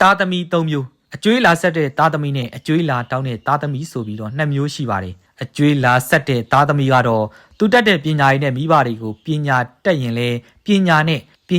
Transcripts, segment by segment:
သားသမီး၃မျိုးအကျွေးလာဆက်တဲ့သားသမီးနဲ့အကျွေးလာတောင်းတဲ့သားသမီးဆိုပြီးတော့2မျိုးရှိပါတယ်အကျွေးလာဆက်တဲ့သားသမီးကတော့သူတက်တဲ့ပညာရေးနဲ့မိဘတွေကိုပညာတက်ရင်လဲပ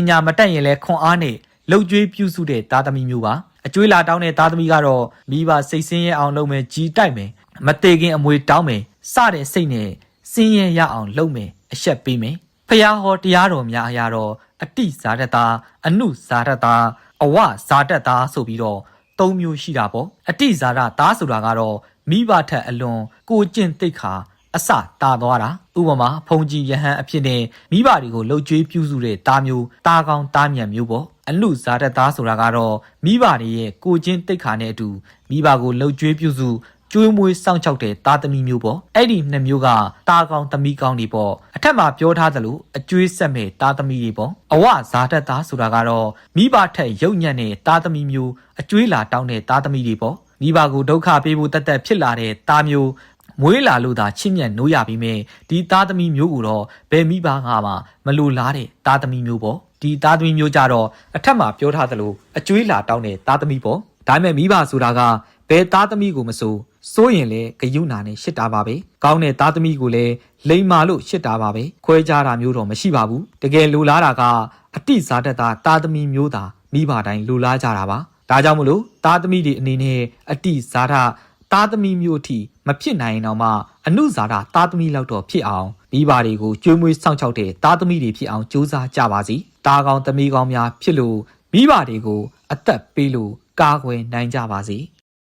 ညာမတက်ရင်လဲခွန်အားနဲ့လှုပ်ကြွေးပြုစုတဲ့သားသမီးမျိုးပါအကျွေးလာတောင်းတဲ့သားသမီးကတော့မိဘစိတ်ဆင်းရဲအောင်လုပ်မယ်ကြီးတိုက်မယ်မသေးခင်အမွေတောင်းမယ်စတဲ့စိတ်နဲ့ဆင်းရဲရအောင်လုပ်မယ်အရှက်ပေးမယ်ဖျားဟောတရားတော်များအရာတော့အတိဇာတတာအနုဇာတတာအဝဇာတတာဆိုပြီးတော့3မျိုးရှိတာပေါ့အတိဇာတသားဆိုတာကတော့မိဘထက်အလွန်ကိုကျင့်သိက္ခာအစတာသွားတာဥပမာဖုန်ကြီးယဟန်အဖြစ်နဲ့မိဘတွေကိုလှုပ်ကြွေးပြုစုတဲ့သားမျိုးသားကောင်းသားမြတ်မျိုးပေါ့အနုဇာတသားဆိုတာကတော့မိဘတွေရဲ့ကိုကျင့်သိက္ခာနဲ့အတူမိဘကိုလှုပ်ကြွေးပြုစုကျွေးမွေးစောင့်ရှောက်တဲ့သားသမီးမျိုးပေါ့အဲ့ဒီ2မျိုးကသားကောင်းသမီးကောင်းတွေပေါ့အထက်မှာပြောထားသလိုအကျွေးဆက်မဲ့သားသမီးတွေပေါ့အဝဇာတသားဆိုတာကတော့မိဘထက်ရုပ်ညံ့တဲ့သားသမီးမျိုးအကျွေးလာတောင်းတဲ့သားသမီးတွေပေါ့မိဘကိုဒုက္ခပေးဖို့တတ်ဖြစ်လာတဲ့သားမျိုးမွေးလာလို့သာချစ်မြတ်နိုးရပြီးမြဲဒီသားသမီးမျိုးကိုတော့ဘယ်မိဘကမှမလိုလားတဲ့သားသမီးမျိုးပေါ့ဒီသားသမီးမျိုးကြတော့အထက်မှာပြောထားသလိုအကျွေးလာတောင်းတဲ့သားသမီးပေါ့ဒါပေမဲ့မိဘဆိုတာကဘယ်သားသမီးကိုမစိုးရင်လည်းဂယုဏနဲ့ရှစ်တာပါပဲကောင်းတဲ့သားသမီးကိုလည်းလိမ်မာလို့ရှစ်တာပါပဲခွဲခြားတာမျိုးတော့မရှိပါဘူးတကယ်လိုလားတာကအတိဇာတသားသမီးမျိုးသာမိဘတိုင်းလိုလားကြတာပါဒါကြောင့်မလို့သားသမီးတွေအနေနဲ့အတိဇာတသားသမီးမျိုးအထိမဖြစ်နိုင်ရင်တော့မှအနုဇာတသားသမီးလောက်တော့ဖြစ်အောင်မိဘတွေကိုကျွေးမွေးစောင့်ရှောက်တဲ့သားသမီးတွေဖြစ်အောင်ကြိုးစားကြပါစီသားကောင်းသမီးကောင်းများဖြစ်လို့မိဘတွေကိုအသက်ပေးလို့ကာကွယ်နိုင်ကြပါစေ